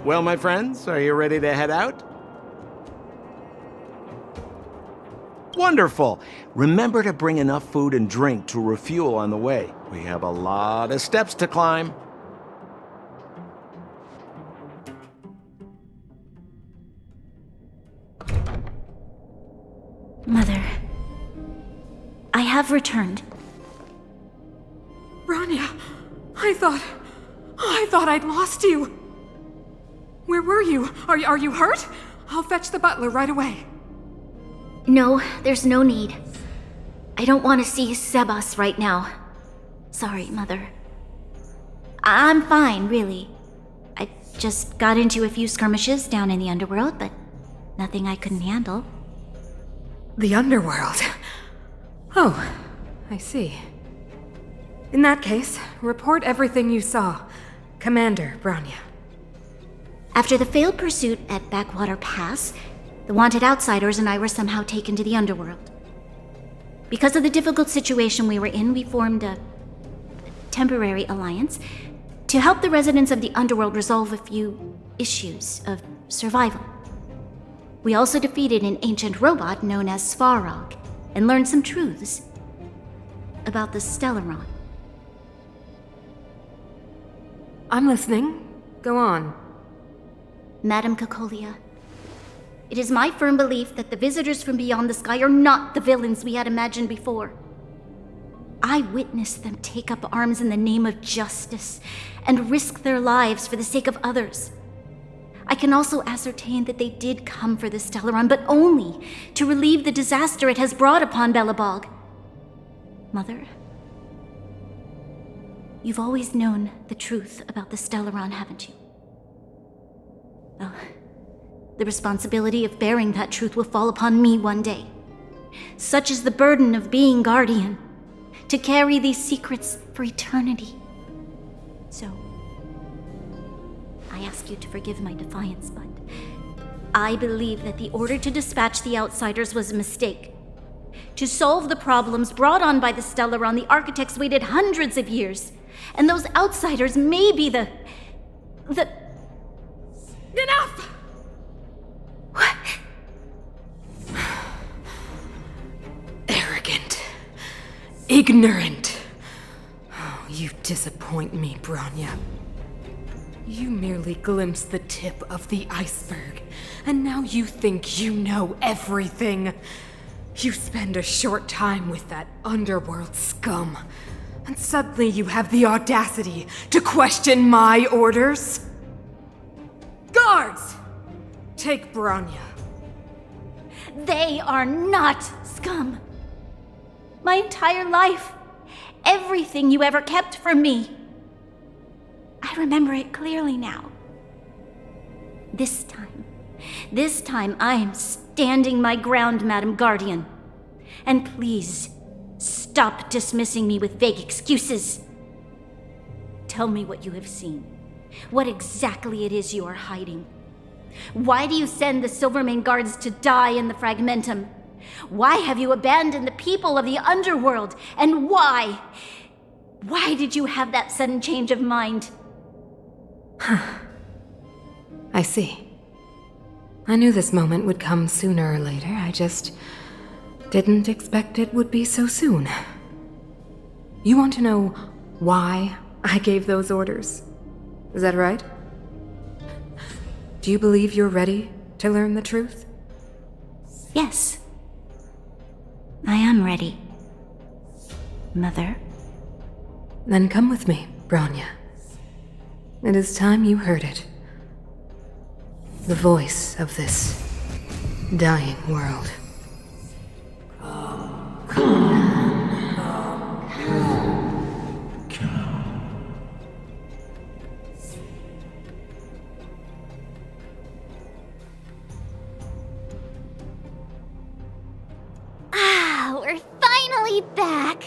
Well, my friends, are you ready to head out? Wonderful! Remember to bring enough food and drink to refuel on the way. We have a lot of steps to climb. Mother, I have returned. Bronya, I thought I'd lost you. Where were you? Are you hurt? I'll fetch the butler right away. No, there's no need. I don't want to see Sebas right now. Sorry, Mother. I'm fine, really. I just got into a few skirmishes down in the underworld, but nothing I couldn't handle. The underworld? Oh, I see. In that case, report everything you saw. Commander Bronya. After the failed pursuit at Backwater Pass, the wanted outsiders and I were somehow taken to the underworld. Because of the difficult situation we were in, we formed a temporary alliance to help the residents of the underworld resolve a few issues of survival. We also defeated an ancient robot known as Svarog and learned some truths about the Stellaron. I'm listening. Go on. Madam Cocolia, it is my firm belief that the visitors from beyond the sky are not the villains we had imagined before. I witnessed them take up arms in the name of justice and risk their lives for the sake of others. I can also ascertain that they did come for the Stellaron, but only to relieve the disaster it has brought upon Belobog. Mother, you've always known the truth about the Stellaron, haven't you? Well, the responsibility of bearing that truth will fall upon me one day. Such is the burden of being Guardian, to carry these secrets for eternity. So, I ask you to forgive my defiance, but I believe that the order to dispatch the outsiders was a mistake. To solve the problems brought on by the Stellaron, the architects waited hundreds of years, and those outsiders may be the... Enough! What? Arrogant. Ignorant. Oh, you disappoint me, Bronya. You merely glimpsed the tip of the iceberg, and now you think you know everything. You spend a short time with that underworld scum, and suddenly you have the audacity to question my orders? Guards! Take Bronya. They are not scum. My entire life, everything you ever kept from me. I remember it clearly now. This time I am standing my ground, Madam Guardian. And please, stop dismissing me with vague excuses. Tell me what you have seen. What exactly it is you are hiding. Why do you send the Silvermane guards to die in the Fragmentum? Why have you abandoned the people of the underworld? And why? Why did you have that sudden change of mind? I see. I knew this moment would come sooner or later. I just didn't expect it would be so soon. You want to know why I gave those orders? Is that right? Do you believe you're ready to learn the truth? Yes. I am ready. Mother? Then come with me, Bronya. It is time you heard it. The voice of this dying world. We're finally back.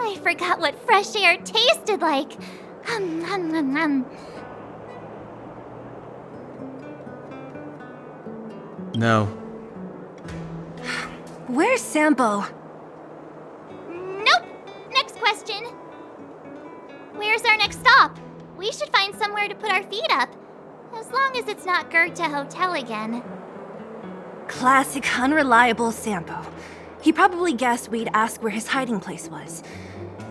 I forgot what fresh air tasted like. No. Where's Sampo? Nope. Next question. Where's our next stop? We should find somewhere to put our feet up. As long as it's not Goethe Hotel again. Classic unreliable Sampo. He probably guessed we'd ask where his hiding place was.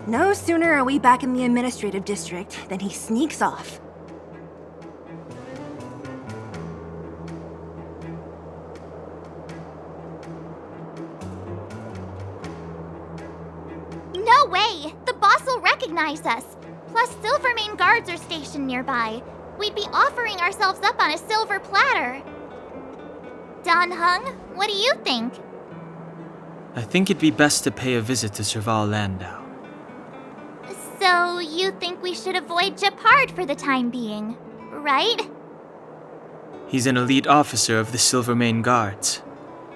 No sooner are we back in the administrative district than he sneaks off. No way! The boss will recognize us. Plus, Silvermane guards are stationed nearby. We'd be offering ourselves up on a silver platter. Don Hung, what do you think? I think it'd be best to pay a visit to Serval Landau. So, you think we should avoid Japard for the time being, right? He's an elite officer of the Silvermane Guards.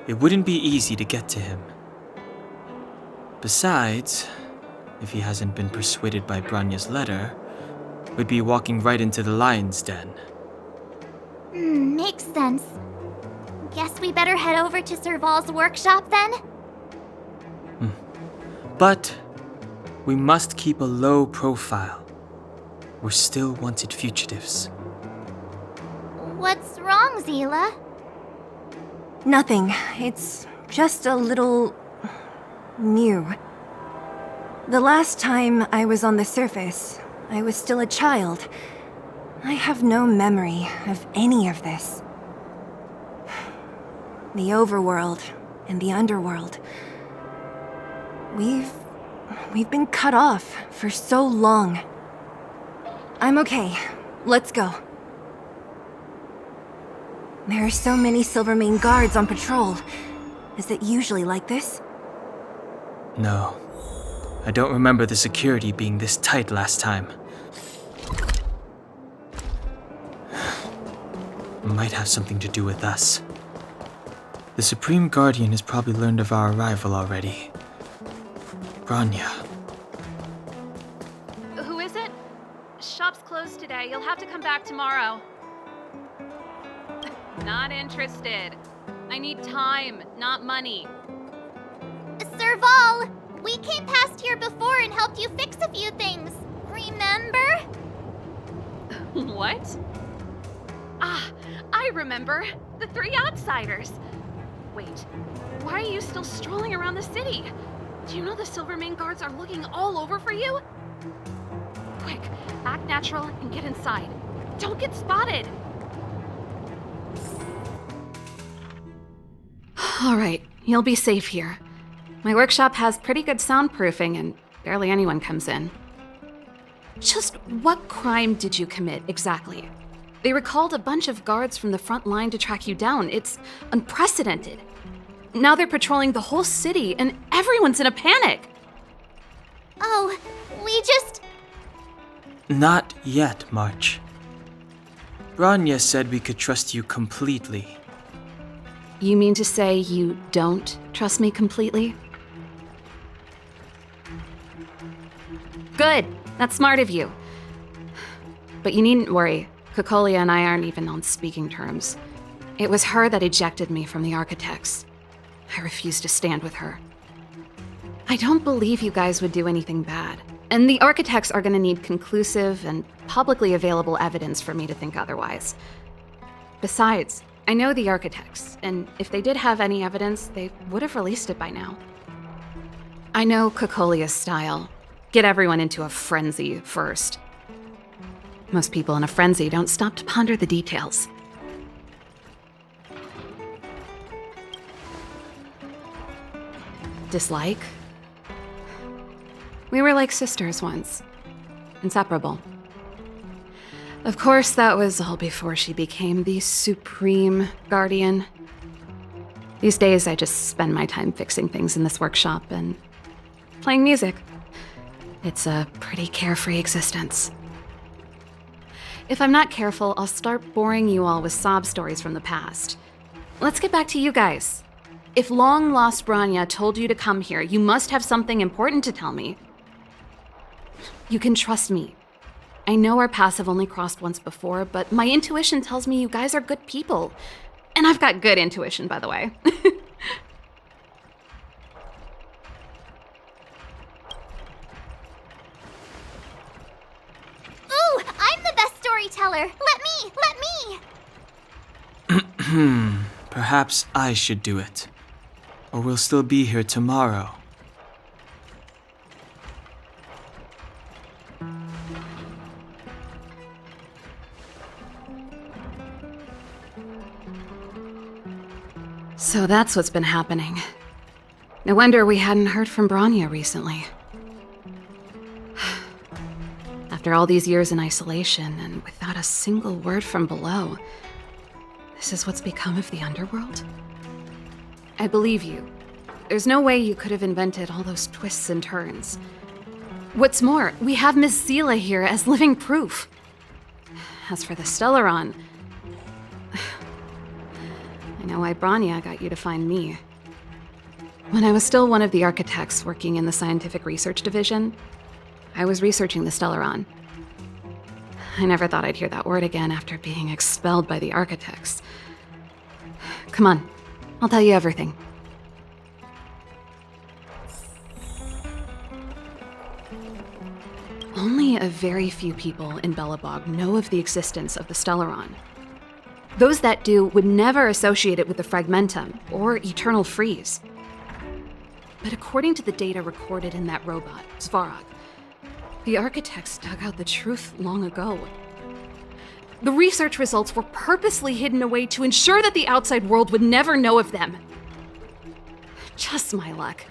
It wouldn't be easy to get to him. Besides, if he hasn't been persuaded by Branya's letter, we'd be walking right into the lion's den. Makes sense. Guess we better head over to Serval's workshop then? But we must keep a low profile. We're still wanted fugitives. What's wrong, Zila? Nothing. It's just a little... new. The last time I was on the surface, I was still a child. I have no memory of any of this. The overworld and the underworld. We've been cut off for so long. I'm okay. Let's go. There are so many Silvermane guards on patrol. Is it usually like this? No. I don't remember the security being this tight last time. Might have something to do with us. The Supreme Guardian has probably learned of our arrival already. Branya. Who is it? Shop's closed today. You'll have to come back tomorrow. Not interested. I need time, not money. Serval! We came past here before and helped you fix a few things. Remember? What? Ah, I remember. The three outsiders. Wait, why are you still strolling around the city? Do you know the Silvermane guards are looking all over for you? Quick, act natural and get inside. Don't get spotted. All right, you'll be safe here. My workshop has pretty good soundproofing and barely anyone comes in. Just what crime did you commit exactly? They recalled a bunch of guards from the front line to track you down. It's unprecedented. Now they're patrolling the whole city and everyone's in a panic. Oh, we just... Not yet, March. Branya said we could trust you completely. You mean to say you don't trust me completely? Good. That's smart of you. But you needn't worry. Kokolia and I aren't even on speaking terms. It was her that ejected me from the Architects. I refuse to stand with her. I don't believe you guys would do anything bad. And the Architects are gonna need conclusive and publicly available evidence for me to think otherwise. Besides, I know the Architects, and if they did have any evidence, they would have released it by now. I know Kokolia's style. Get everyone into a frenzy first. Most people in a frenzy don't stop to ponder the details. Dislike? We were like sisters once. Inseparable. Of course, that was all before she became the Supreme Guardian. These days, I just spend my time fixing things in this workshop and playing music. It's a pretty carefree existence. If I'm not careful, I'll start boring you all with sob stories from the past. Let's get back to you guys. If long-lost Branya told you to come here, you must have something important to tell me. You can trust me. I know our paths have only crossed once before, but my intuition tells me you guys are good people. And I've got good intuition, by the way. Ooh, I'm the Traveler! Let me! Perhaps I should do it. Or we'll still be here tomorrow. So that's what's been happening. No wonder we hadn't heard from Bronya recently. After all these years in isolation and without a single word from below, this is what's become of the underworld? I believe you. There's no way you could have invented all those twists and turns. What's more, we have Miss Zila here as living proof. As for the Stellaron, I know why Bronya got you to find me. When I was still one of the architects working in the scientific research division, I was researching the Stellaron. I never thought I'd hear that word again after being expelled by the architects. Come on, I'll tell you everything. Only a very few people in Belobog know of the existence of the Stellaron. Those that do would never associate it with the Fragmentum or Eternal Freeze. But according to the data recorded in that robot, Svarog, the architects dug out the truth long ago. The research results were purposely hidden away to ensure that the outside world would never know of them. Just my luck.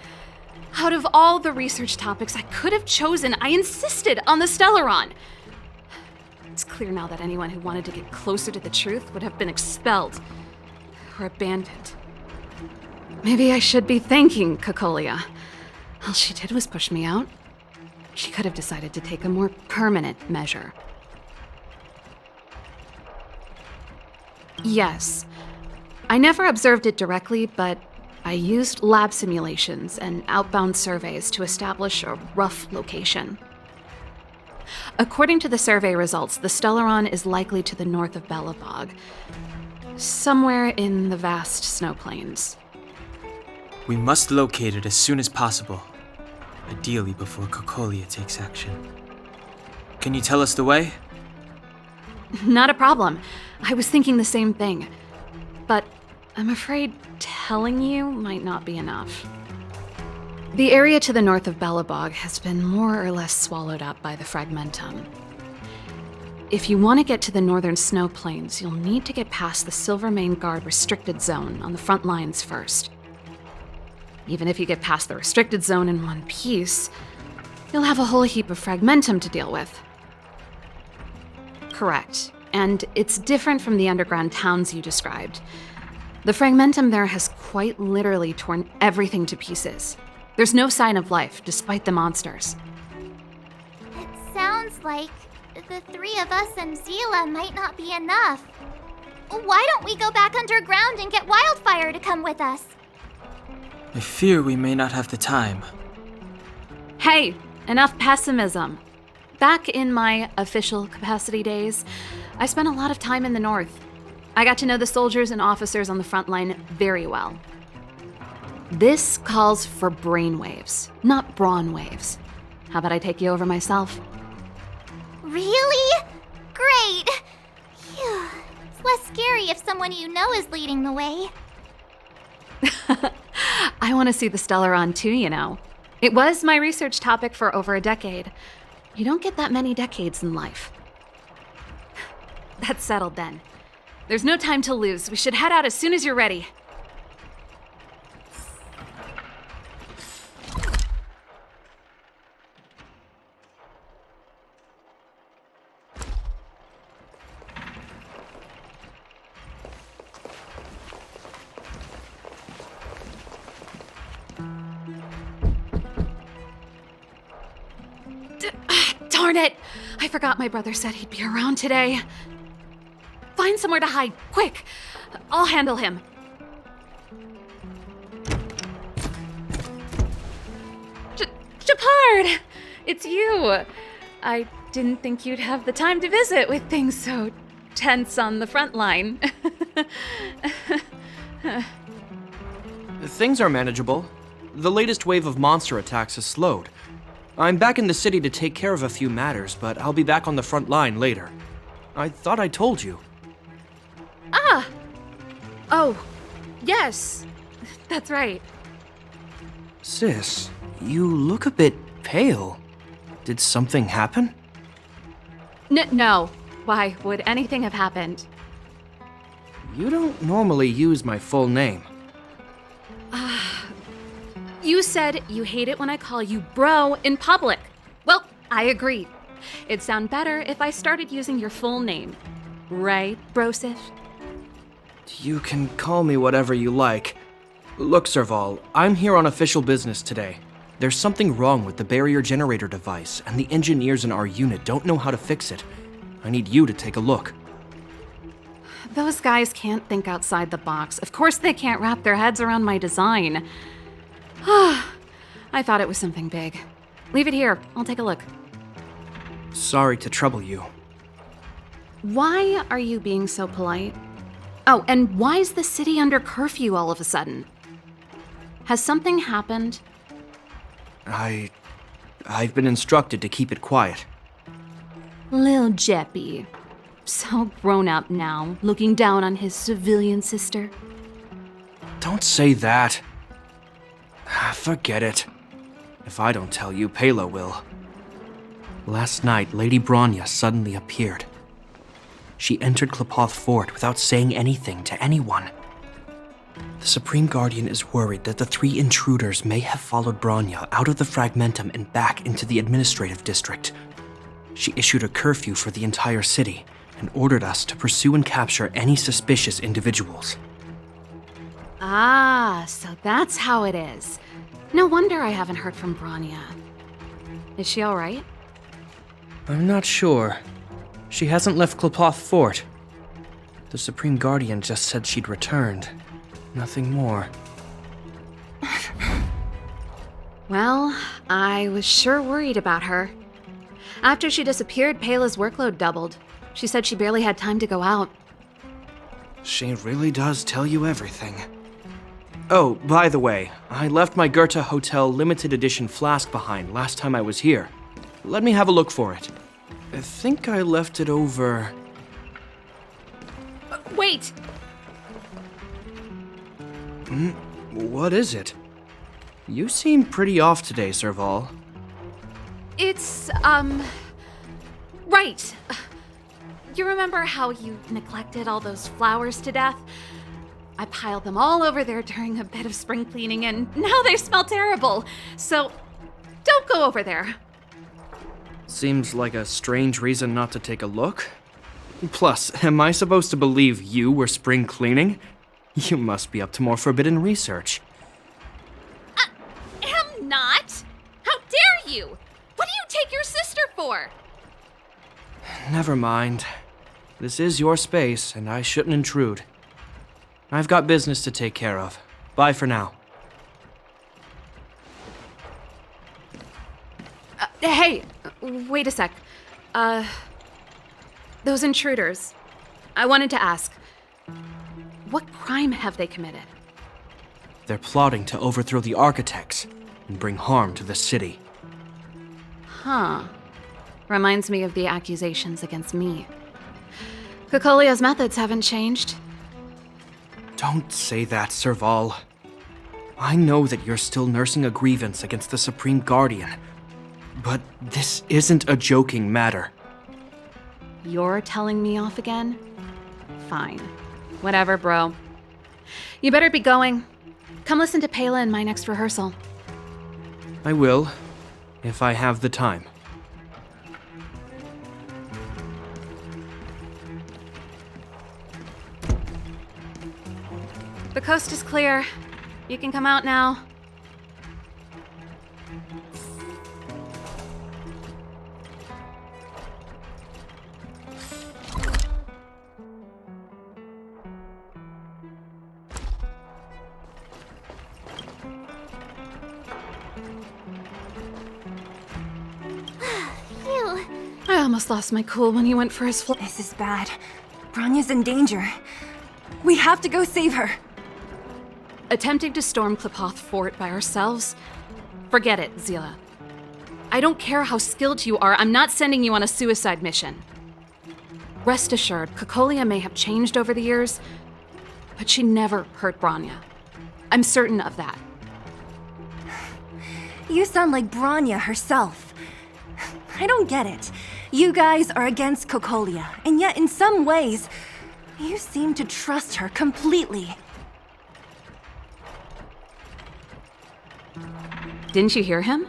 Out of all the research topics I could have chosen, I insisted on the Stellaron. It's clear now that anyone who wanted to get closer to the truth would have been expelled or abandoned. Maybe I should be thanking Cocolia. All she did was push me out. She could have decided to take a more permanent measure. Yes, I never observed it directly, but I used lab simulations and outbound surveys to establish a rough location. According to the survey results, the Stellaron is likely to the north of Belobog, somewhere in the vast snow plains. We must locate it as soon as possible, ideally before Cocolia takes action. Can you tell us the way? Not a problem. I was thinking the same thing. But I'm afraid telling you might not be enough. The area to the north of Belobog has been more or less swallowed up by the Fragmentum. If you want to get to the northern snow plains, you'll need to get past the Silvermane Guard restricted zone on the front lines first. Even if you get past the restricted zone in one piece, you'll have a whole heap of Fragmentum to deal with. Correct, and it's different from the underground towns you described. The Fragmentum there has quite literally torn everything to pieces. There's no sign of life, despite the monsters. It sounds like the three of us and Zila might not be enough. Why don't we go back underground and get Wildfire to come with us? I fear we may not have the time. Hey, enough pessimism. Back in my official capacity days, I spent a lot of time in the north. I got to know the soldiers and officers on the front line very well. This calls for brainwaves, not brawn waves. How about I take you over myself? Really? Great! Phew. It's less scary if someone you know is leading the way. I want to see the Stellaron too, you know. It was my research topic for over a decade. You don't get that many decades in life. That's settled then. There's no time to lose. We should head out as soon as you're ready. Darn it! I forgot my brother said he'd be around today. Find somewhere to hide, quick! I'll handle him. Shepard! It's you! I didn't think you'd have the time to visit with things so tense on the front line. Things are manageable. The latest wave of monster attacks has slowed. I'm back in the city to take care of a few matters, but I'll be back on the front line later. I thought I told you. Ah! Oh, yes. That's right. Sis, you look a bit pale. Did something happen? No. Why would anything have happened? You don't normally use my full name. You said you hate it when I call you bro in public. Well, I agree. It'd sound better if I started using your full name. Right, Brosif? You can call me whatever you like. Look, Serval, I'm here on official business today. There's something wrong with the barrier generator device, and the engineers in our unit don't know how to fix it. I need you to take a look. Those guys can't think outside the box. Of course they can't wrap their heads around my design. I thought it was something big. Leave it here. I'll take a look. Sorry to trouble you. Why are you being so polite? Oh, and why is the city under curfew all of a sudden? Has something happened? I've been instructed to keep it quiet. Lil Jeppy. So grown up now, looking down on his civilian sister. Don't say that. Forget it. If I don't tell you, Pela will. Last night, Lady Bronya suddenly appeared. She entered Klepoth Fort without saying anything to anyone. The Supreme Guardian is worried that the 3 intruders may have followed Bronya out of the Fragmentum and back into the administrative district. She issued a curfew for the entire city and ordered us to pursue and capture any suspicious individuals. Ah, so that's how it is. No wonder I haven't heard from Bronya. Is she all right? I'm not sure. She hasn't left Klepoth Fort. The Supreme Guardian just said she'd returned. Nothing more. Well, I was sure worried about her. After she disappeared, Pela's workload doubled. She said she barely had time to go out. She really does tell you everything. Oh, by the way, I left my Goethe Hotel limited edition flask behind last time I was here. Let me have a look for it. I think I left it over... Wait! What is it? You seem pretty off today, Serval. It's, right. You remember how you neglected all those flowers to death? I piled them all over there during a bit of spring cleaning, and now they smell terrible. So, don't go over there. Seems like a strange reason not to take a look. Plus, am I supposed to believe you were spring cleaning? You must be up to more forbidden research. Am not? How dare you? What do you take your sister for? Never mind. This is your space, and I shouldn't intrude. I've got business to take care of. Bye for now. Hey, wait a sec. Those intruders. I wanted to ask, what crime have they committed? They're plotting to overthrow the architects and bring harm to the city. Huh. Reminds me of the accusations against me. Kokolia's methods haven't changed. Don't say that, Serval. I know that you're still nursing a grievance against the Supreme Guardian, but this isn't a joking matter. You're telling me off again? Fine. Whatever, bro. You better be going. Come listen to Pela in my next rehearsal. I will, if I have the time. The coast is clear. You can come out now. Phew. I almost lost my cool when he went for his flight. This is bad. Bronya's in danger. We have to go save her. Attempting to storm Klepoth Fort by ourselves? Forget it, Zila. I don't care how skilled you are, I'm not sending you on a suicide mission. Rest assured, Cocolia may have changed over the years, but she never hurt Bronya. I'm certain of that. You sound like Bronya herself. I don't get it. You guys are against Cocolia, and yet in some ways, you seem to trust her completely. Didn't you hear him?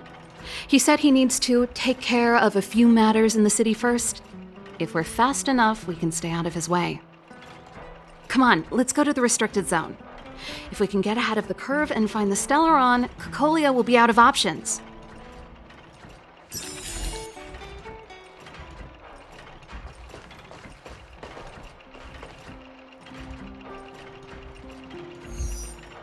He said he needs to take care of a few matters in the city first. If we're fast enough, we can stay out of his way. Come on, let's go to the restricted zone. If we can get ahead of the curve and find the Stellaron, Cocolia will be out of options.